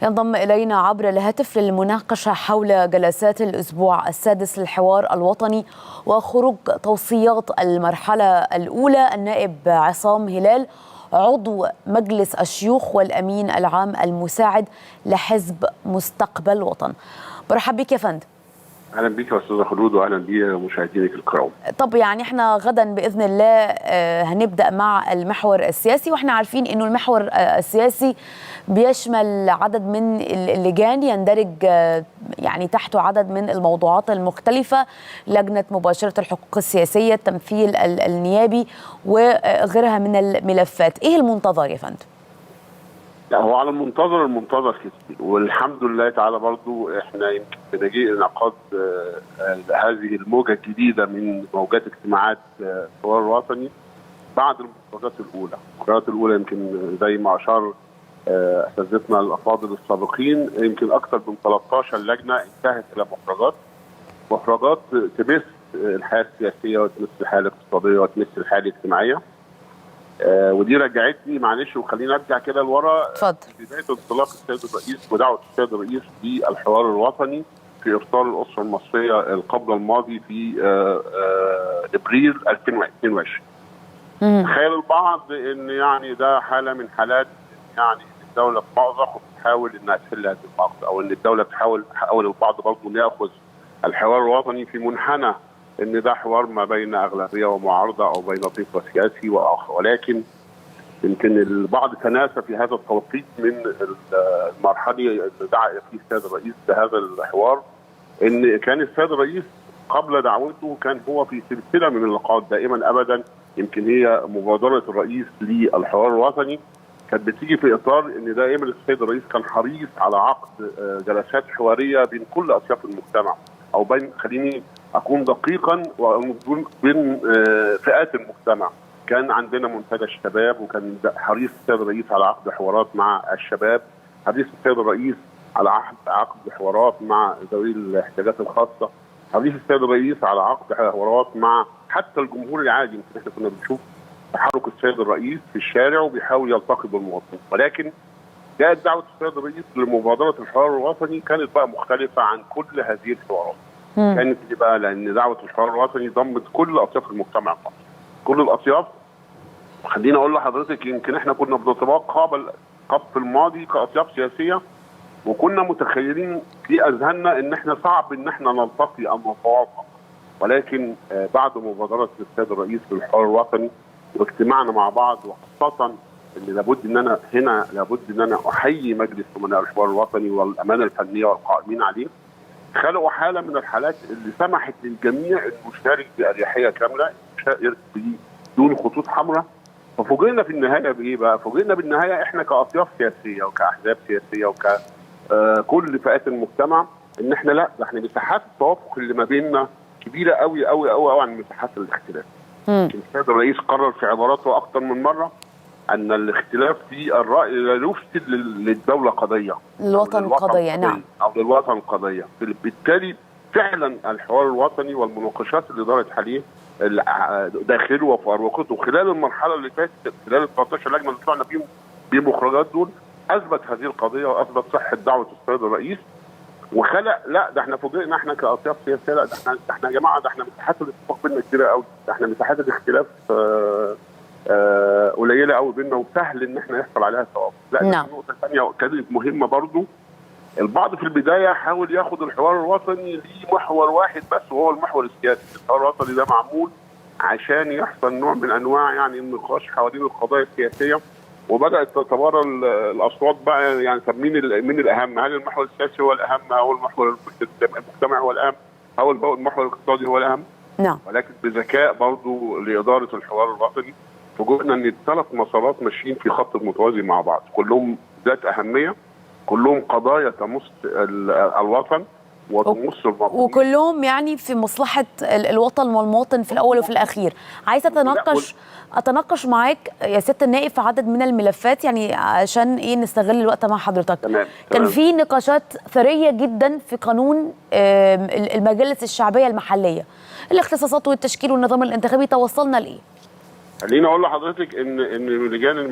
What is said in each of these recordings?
ينضم إلينا عبر الهاتف للمناقشة حول جلسات الأسبوع السادس للحوار الوطني وخروج توصيات المرحلة الأولى النائب عصام هلال عضو مجلس الشيوخ والأمين العام المساعد لحزب مستقبل وطن. برحب بك يا فندم. اهلا بيك يا استاذه خلود واهلا بمشاهدينك الكرام. طب يعني احنا غدا باذن الله هنبدا مع المحور السياسي، واحنا عارفين انه المحور السياسي بيشمل عدد من اللجان يندرج يعني تحته عدد من الموضوعات المختلفه، لجنه مباشره الحقوق السياسيه، التمثيل النيابي وغيرها من الملفات. ايه المنتظر يا فندم؟ لا، هو على المنتظر كتير، والحمد لله تعالى برضو احنا يمكن بنجي انعقاد هذه الموجه الجديده من موجات اجتماعات الحوار الوطني بعد المفردات الاولى يمكن زي ما اشار اساتذتنا الافاضل السابقين، يمكن اكثر من 13 لجنه انتهت الى مخرجات تمس الحياه السياسيه وتمس الحياه الاقتصاديه وتمس الحياه الاجتماعيه. ودي رجعتني معلش وخلينا ارجع كده لورا. اتفضل. بدايه انطلاق السيد الرئيس ودعوه السيد الرئيس للحوار الوطني في افطار الاسره المصريه القبل الماضي في ابريل 2022. تخيل البعض ان يعني ده حاله من حالات يعني الدوله في مأزق وبتحاول انها تحل هذه المأزق، او ان الدوله حاول البعض برضه انه ياخذ الحوار الوطني في منحنى ان ده حوار ما بين اغلبيه ومعارضه او بين طيف سياسي واخر، ولكن يمكن البعض تناسى في هذا التوقيت من المرحله اللي دعا فيه السيد الرئيس بهذا الحوار، ان كان السيد الرئيس قبل دعوته كان هو في سلسله من اللقاءات دائما ابدا. يمكن هي مبادره الرئيس للحوار الوطني كانت بتيجي في اطار ان دائما السيد الرئيس كان حريص على عقد جلسات حواريه بين كل اطياف المجتمع، او بين خليني اكون دقيقا بين فئات المجتمع. كان عندنا منتدى الشباب وكان حريص السيد الرئيس على عقد حوارات مع الشباب، حريص السيد الرئيس على عقد حوارات مع ذوي الاحتياجات الخاصه، حريص السيد الرئيس على عقد حوارات مع حتى الجمهور العادي. يمكن احنا كنا بنشوف تحرك السيد الرئيس في الشارع وبيحاول يلتقي بالمواطنين، ولكن جاءت دعوه السيد الرئيس لمبادره الحوار الوطني كانت بقى مختلفه عن كل هذه الحوارات. كانت بقى لان دعوه الحوار الوطني ضمت كل اطياف المجتمع المصري، كل الاطياف. خليني اقول لحضرتك يمكن احنا كنا بنتوقع في الماضي كاطياف سياسيه، وكنا متخيلين في اذهاننا ان احنا صعب ان احنا نلتقي او نتوافق، ولكن بعد مبادره السيد الرئيس للحوار الوطني واجتماعنا مع بعض، وخاصه ان لابد ان انا احيي مجلس امناء الحوار الوطني والامانه الفنيه والقائمين عليه، خلقوا حاله من الحالات اللي سمحت للجميع انه يشارك باريحيه كامله، يشارك بدون خطوط حمراء. ففوجئنا في النهايه بايه بقى؟ فوجئنا بالنهايه احنا كاطياف سياسيه وكاحزاب سياسيه كل فئات المجتمع ان احنا لا، ده احنا مساحات التوافق اللي ما بيننا كبيره قوي قوي قوي قوي عن مساحات الاختلاف. السيد الرئيس قرر في عباراته اكثر من مره ان الاختلاف في الراي لا يفسد للدوله قضيه، للوطن قضيه، نعم، او للوطن قضيه. بالتالي فعلا الحوار الوطني والمناقشات اللي دارت عليه داخله وفاروقته خلال المرحله اللي فاتت، خلال ال 13 لجنه اللي طلعنا فيهم بمخرجات دول، اثبت هذه القضيه واثبت صحه دعوه السيد الرئيس، وخلق لا ده احنا فوجئنا احنا كاطياف سياسيه، لا ده احنا يا جماعه، ده احنا مساحات الاتفاق بيننا كبيره قوي، ده احنا مساحات الاختلاف قليله قوي بيننا وسهل ان احنا يحصل عليها توافق. لا، نعم. نقطه ثانيه كانت مهمه برضو. البعض في البدايه حاول ياخد الحوار الوطني لمحور واحد بس، وهو المحور السياسي. الحوار الوطني ده معمول عشان يحصل نوع من انواع يعني النقاش حوالين القضايا السياسيه، وبدات تتوارى الاصوات بقى، يعني طب مين الاهم؟ هل المحور السياسي هو الاهم، او المحور المجتمعي هو الاهم، او المحور الاقتصادي هو الاهم؟ نعم. ولكن بذكاء برضو لاداره الحوار الوطني فوجئنا ان الثلاث مسارات ماشيين في خط متوازي مع بعض، كلهم ذات اهميه، كلهم قضايا تمس الوطن وتمس المواطنين، وكلهم يعني في مصلحه الوطن والمواطن في الاول وفي الاخير. عايزه اتناقش معاك يا سياده النائب في عدد من الملفات، يعني عشان ايه نستغل الوقت مع حضرتك. تمام. كان في نقاشات ثريه جدا في قانون المجالس الشعبيه المحليه، الاختصاصات والتشكيل والنظام الانتخابي، توصلنا لايه؟ خليني اقول لحضرتك ان اللجان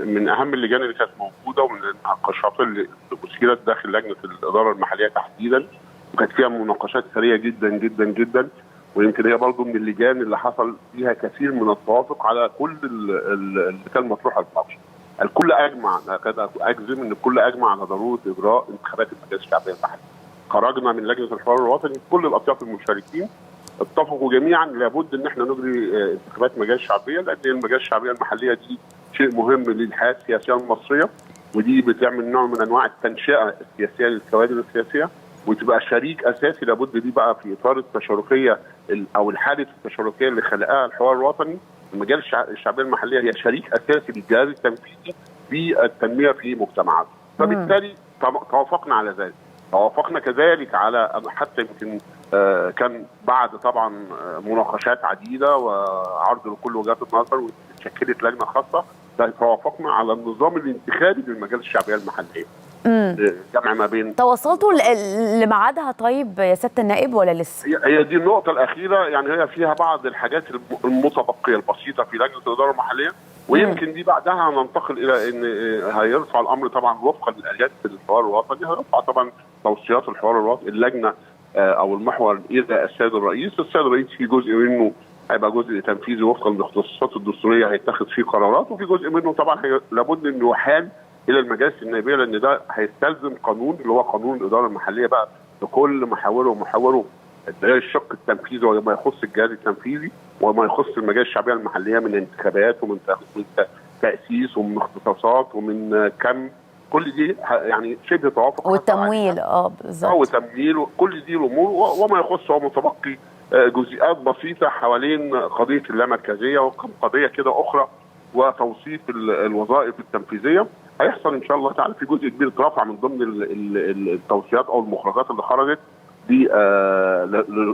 من اهم اللجان اللي كانت موجوده ومن النقاشات اللي اثيرت داخل لجنه الاداره المحليه تحديدا، وكانت فيها مناقشات سريعه جدا جدا جدا، ويمكن هي برضه من اللجان اللي حصل فيها كثير من التوافق على كل اللي كان مطروح على المناقشه. الكل اجمع، اكاد اجزم ان الكل اجمع على ضروره اجراء انتخابات المجالس الشعبيه المحليه. خرجنا من لجنه الحوار الوطني كل الاطياف المشاركين اتفقوا جميعا لابد ان احنا نجري انتخابات مجالس شعبيه، لان المجالس الشعبيه المحليه دي شيء مهم للحياه السياسيه المصريه، ودي بتعمل نوع من انواع التنشئه السياسيه للكوادر السياسيه، وتبقى شريك اساسي لابد دي بقى في اطار التشاركيه او الحاله التشاركيه اللي خلقها الحوار الوطني. المجالس الشعبيه المحليه هي شريك اساسي للجهاز التنفيذي في التنميه في مجتمعاته، فبالتالي توافقنا على ذلك. توافقنا كذلك على حتى يمكن كان بعد طبعا مناقشات عديده وعرض لكل وجهات النظر وشكلت لجنه خاصه، توافقنا على النظام الانتخابي للمجالس الشعبيه المحليه. جمع ما بين توصلتوا لميعادها طيب يا سياده النائب ولا لسه؟ هي دي النقطه الاخيره، يعني هي فيها بعض الحاجات المتبقيه البسيطه في لجنه الاداره المحليه، ويمكن دي بعدها ننتقل الى ان هيرفع الامر طبعا وفقا لاليات الحوار الوطني، هيرفع طبعا توصيات الحوار الوطني اللجنه او المحور الى السيد الرئيس. السيد الرئيس في جزء منه هيبقى جزء تنفيذي وفقا للاختصاصات الدستوريه هيتخذ فيه قرارات، وفي جزء منه طبعا لابد انه يحال الى المجالس النائبيه، لان ده هيستلزم قانون اللي هو قانون الاداره المحليه بقى بكل محاوره ومحاوره، الشق التنفيذي وما يخص الجهاز التنفيذي وما يخص المجالس الشعبيه المحليه من انتخابات ومن تاسيس ومن اختصاصات ومن كم، كل دي يعني شبه توافق، والتمويل بالظبط وتمويل، كل دي الامور وما يخص هو متبقي جزئيات بسيطه حوالين قضيه اللامركزيه وكم قضيه كده اخرى وتوصيف الوظائف التنفيذيه. هيحصل ان شاء الله تعالى في جزء كبير اترفع من ضمن التوصيات او المخرجات اللي خرجت دي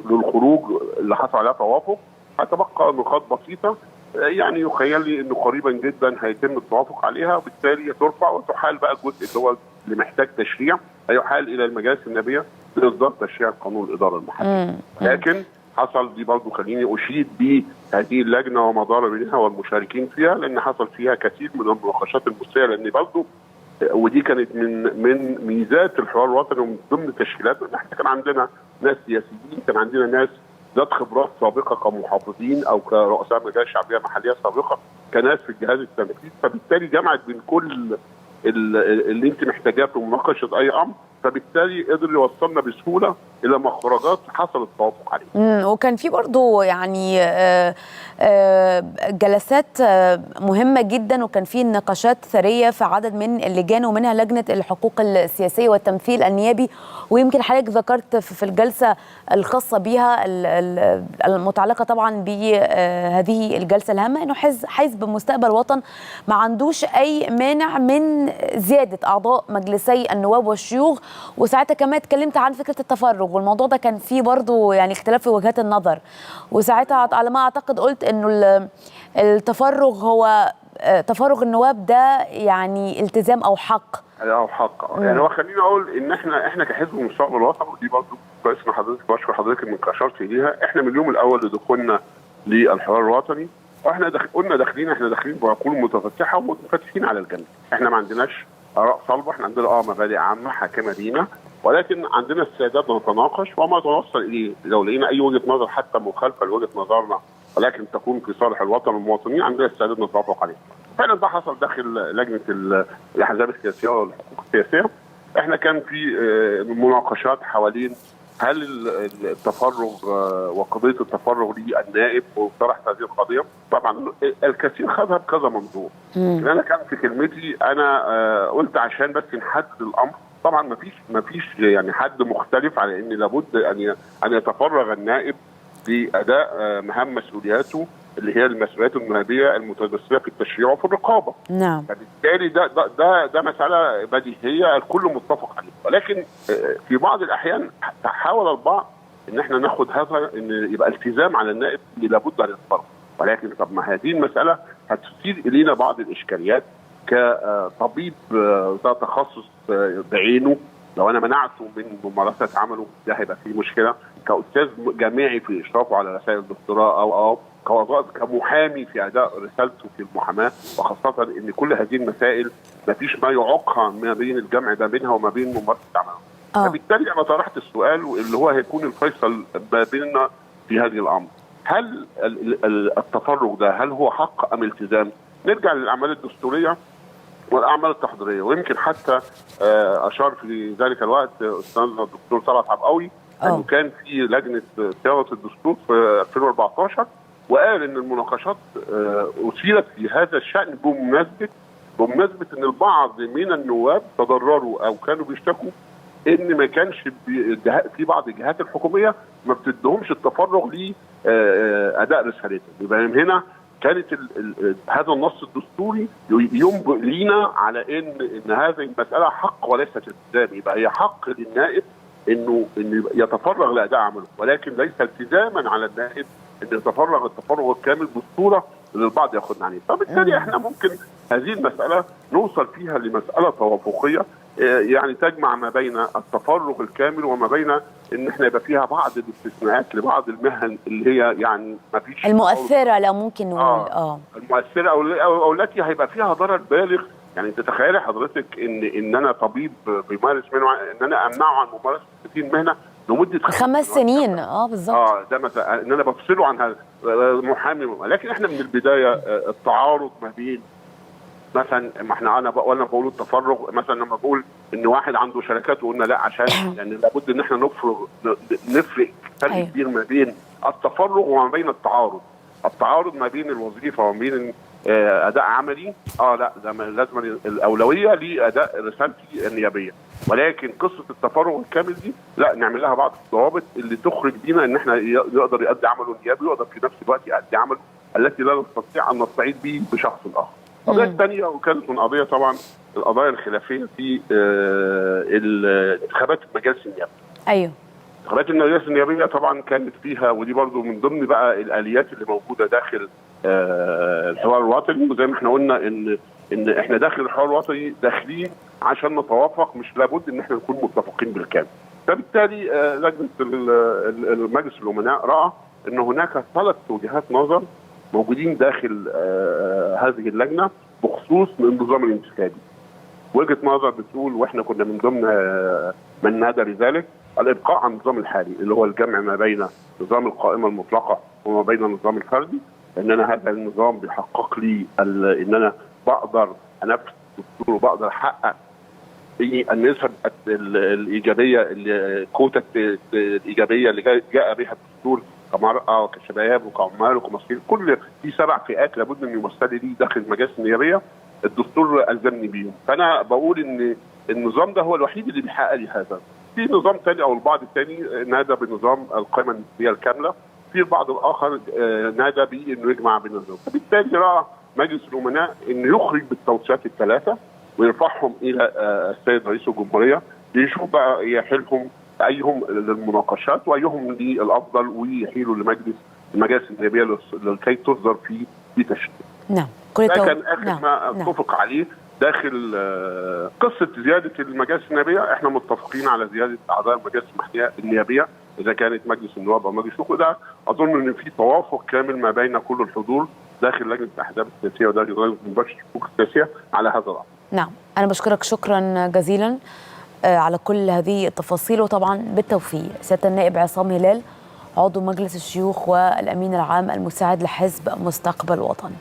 للخروج اللي حصل عليها توافق. هتبقى نقاط بسيطه يعني يخيل لي انه قريبا جدا هيتم التوافق عليها، وبالتالي ترفع وتحال بقى الجزء اللي هو اللي محتاج تشريع هيحال الى المجالس النائبيه لاصدار تشريع قانون الاداره المحليه. لكن حصل دي برضه خليني اشيد بهذه اللجنه وما دار بينها والمشاركين فيها، لان حصل فيها كثير من المناقشات المثيره، لان برضه ودي كانت من ميزات الحوار الوطني ومن ضمن تشكيلاته ان احنا كان عندنا ناس سياسيين، كان عندنا ناس ذات خبرات سابقه كمحافظين او كرؤساء مجالس شعبيه محليه سابقه، كناس في الجهاز التنفيذي، فبالتالي جمعت بين كل اللي انت محتاجاه في مناقشه اي امر، فبالتالي قدر يوصلنا بسهوله الى مخرجات حصل التوافق عليها. وكان في برضه يعني جلسات مهمه جدا، وكان في نقاشات ثريه في عدد من اللجان ومنها لجنه الحقوق السياسيه والتمثيل النيابي، ويمكن حضرتك ذكرت في الجلسه الخاصه بها المتعلقه طبعا بهذه الجلسه الهامه انه حزب مستقبل وطن ما عندوش اي مانع من زياده اعضاء مجلسي النواب والشيوخ، وساعتها كمان اتكلمت عن فكره التفرغ، والموضوع ده كان فيه برضه يعني اختلاف في وجهات النظر، وساعتها على ما اعتقد قلت انه التفرغ هو تفرغ النواب ده يعني التزام او حق. يعني هو خليني اقول ان احنا كحزب مستقبل الوطن، ودي برضه كويس ان حضرتك بشكر حضرتك انك اشرت ليها، احنا من اليوم الاول لدخولنا للحوار الوطني واحنا قلنا احنا داخلين بعقول متفتحه ومتفتحين على الجميع، احنا ما عندناش اراء صلبه، احنا عندنا مبادئ عامه حاكمه لينا، ولكن عندنا استعداد نتناقش وما توصل اليه، لو لقينا اي وجهه نظر حتى مخالفه لوجهه نظرنا ولكن تكون في صالح الوطن والمواطنين عندنا استعداد نتوافق عليه. فعلا ده حصل داخل لجنه الاحزاب السياسيه والحقوق السياسيه. احنا كان في مناقشات حوالين هل التفرغ وقضيه التفرغ للنائب وطرح هذه القضيه، طبعا الكثير خذها بكذا منظور. انا كان في كلمتي انا قلت عشان بس نحدد الامر، طبعا ما فيش يعني حد مختلف على ان لابد ان يتفرغ النائب لاداء مهام مسؤولياته اللي هي المسؤوليات النيابيه المتمثله في التشريع وفي الرقابه. نعم. فبالتالي ده مساله بديهيه الكل متفق عليها، ولكن في بعض الاحيان حاول البعض ان احنا ناخد هذا ان يبقى التزام على النائب اللي لابد ان يتفرغ، ولكن طب ما هذه المساله هتثير الينا بعض الاشكاليات كطبيب ذا تخصص بعينه، لو انا منعته من ممارسه عمله ده هيبقى فيه مشكله، كاستاذ جامعي في اشرافه على رسائل الدكتوراه او كمحامي في اداء رسالته في المحاماه، وخاصه ان كل هذه المسائل ما فيش ما يعوقها ما بين الجمع ده بينها وما بين ممارسه عملها. فبالتالي انا طرحت السؤال اللي هو هيكون الفيصل ما بيننا في هذه الامر، هل التفرغ ده هل هو حق ام التزام؟ نرجع للاعمال الدستوريه والاعمال التحضيريه، ويمكن حتى اشار في ذلك الوقت استاذنا الدكتور طلعت عبقاوي انه كان في لجنه صياغه الدستور في 2014 وقال ان المناقشات اثيرت في هذا الشان بمناسبه ان البعض من النواب تضرروا او كانوا بيشتكوا ان ما كانش في بعض الجهات الحكوميه ما بتدهمش التفرغ لاداء رسالتهم. يبقى هنا كانت هذا النص الدستوري ينبئ لينا على ان هذه المساله حق وليست التزام. يبقى هي حق للنائب انه يتفرغ لاداء عمله، ولكن ليس التزاما على النائب ان يتفرغ التفرغ الكامل بالصوره اللي البعض ياخذنا عليه. فبالتالي احنا ممكن هذه المساله نوصل فيها لمساله توافقيه يعني تجمع ما بين التفرغ الكامل وما بين ان احنا يبقى فيها بعض الاستثناءات لبعض المهن اللي هي يعني ما فيش المؤثره، لو ممكن نقول المؤثره او التي هيبقى فيها ضرر بالغ. يعني تتخيلي حضرتك ان انا طبيب بيمارس ان انا امنعه عن ممارسه 60 مهنه لمده 5 سنين. بالظبط. ده مثلا ان انا بفصله عن هذا محامي. لكن احنا من البدايه التعارض ما بين مثلا ما احنا انا بقول التفرغ مثلا لما بقول ان واحد عنده شركات وقلنا لا عشان يعني لابد ان احنا نفرق فرق كبير ما بين التفرغ وما بين التعارض ما بين الوظيفه وما بين اداء عملي. لا ده لازم الاولويه لاداء رسالتي النيابيه، ولكن قصه التفرغ الكامل دي لا نعمل لها بعض الضوابط اللي تخرج بينا ان احنا يقدر يؤدي عمله النيابي ويقدر في نفس الوقت يؤدي عمله التي لا نستطيع ان نستعيد به بشخص اخر. القضيه الثانيه وكانت من قضيه طبعا القضايا الخلافيه في انتخابات المجالس النيابيه. ايوه. انتخابات المجالس النيابيه طبعا كانت فيها، ودي برضو من ضمن بقى الاليات اللي موجوده داخل الحوار الوطني، وزي ما احنا قلنا ان احنا داخل الحوار الوطني داخلين عشان نتوافق، مش لابد ان احنا نكون متفقين بالكامل. فبالتالي لجنه المجلس الامناء راى ان هناك 3 وجهات نظر موجودين داخل هذه اللجنه بخصوص النظام الانتخابي. وجهه نظر بتقول، واحنا كنا من ضمن من نادى لذلك، الابقاء على النظام الحالي اللي هو الجمع ما بين نظام القائمه المطلقه وما بين النظام الفردي، ان انا هذا النظام بيحقق لي ان انا بقدر انفذ الدستور وبقدر احقق النسب الايجابيه، الكوتا الايجابيه اللي جاء بها الدستور كمرأة وكشباب وكعمال وكمصريين، كل في 7 فئات لابد من يمثل لي داخل المجالس النيابيه الدستور الزمني بيهم. فانا بقول ان النظام ده هو الوحيد اللي بيحقق لي هذا. في نظام ثاني او البعض الثاني نادى بنظام القائمه النسبيه الكامله، في البعض الاخر نادى بانه يجمع بين النظام. فبالتالي راى مجلس الامناء انه يخرج بالتوصيات ال3 ويرفعهم الى السيد رئيس الجمهوريه ليشوف بقى يحيلهم ايهم للمناقشات وايهم للافضل، ويحيلوا المجالس النيابيه لكي تصدر في تشريع. نعم. ده كان اخر ما اتفق عليه داخل قصه زياده المجالس النيابيه. احنا متفقين على زياده اعضاء المجالس النيابيه اذا كانت مجلس النواب او مجلس الشيوخ، وده اظن ان في توافق كامل ما بين كل الحضور داخل لجنه الاحزاب السياسيه وداخل لجنه مباشره الشؤون السياسيه على هذا الامر. نعم، انا بشكرك شكرا جزيلا على كل هذه التفاصيل، وطبعا بالتوفيق. سياده النائب عصام هلال، عضو مجلس الشيوخ والامين العام المساعد لحزب مستقبل وطن.